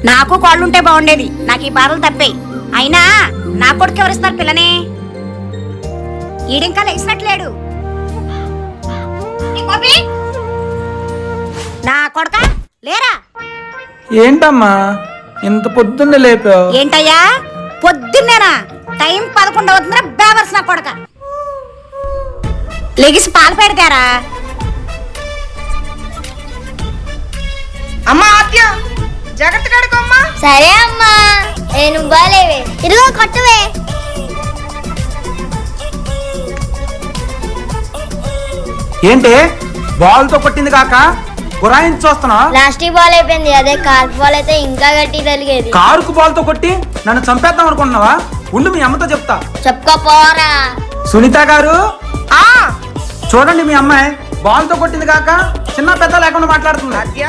నాకు కోళ్ళుంటే బాగుండేది. నాకు ఈ బాధలు తప్పాయి. అయినా నా కొడుకు ఎవరిస్తారు పిల్లని? ఈడింకా లేచినట్లేడు. నా కొడుక లేరా? ఏంటమ్మా ఇంత పొద్దున్నే లేపావు? ఏంటయ్యా పొద్దున్నేనా? టైం 11 అవుతుందిరా బేవర్స్ నా కొడక. లెగిసి పాలు పెడతారా? అమ్మా ఆద్య జాగ్రత్త కడుకోమ్మా. సరే అమ్మా, నేను బాలేవే. ఇదిగో కొట్టవే. ఏంటి బాల్తో కొట్టింది కాక గురాయించి చూస్తున్నావు? ప్లాస్టిక్ బాల్ అయిపోయింది, అదే కార్క్ బాల్ అయితే ఇంకా గట్టి తలిగేది. కారుకు బాల్తో కొట్టి నన్ను చంపేద్దాం అనుకుంటున్నావా? ఉండు మీ అమ్మతో చెప్తా. చెప్పుకోపోరా. సునీత గారు ఆ చూడండి, మీ అమ్మాయి బాల్తో కొట్టింది కాక చిన్న పెద్ద లేకుండా మాట్లాడుతుంది. ఆద్య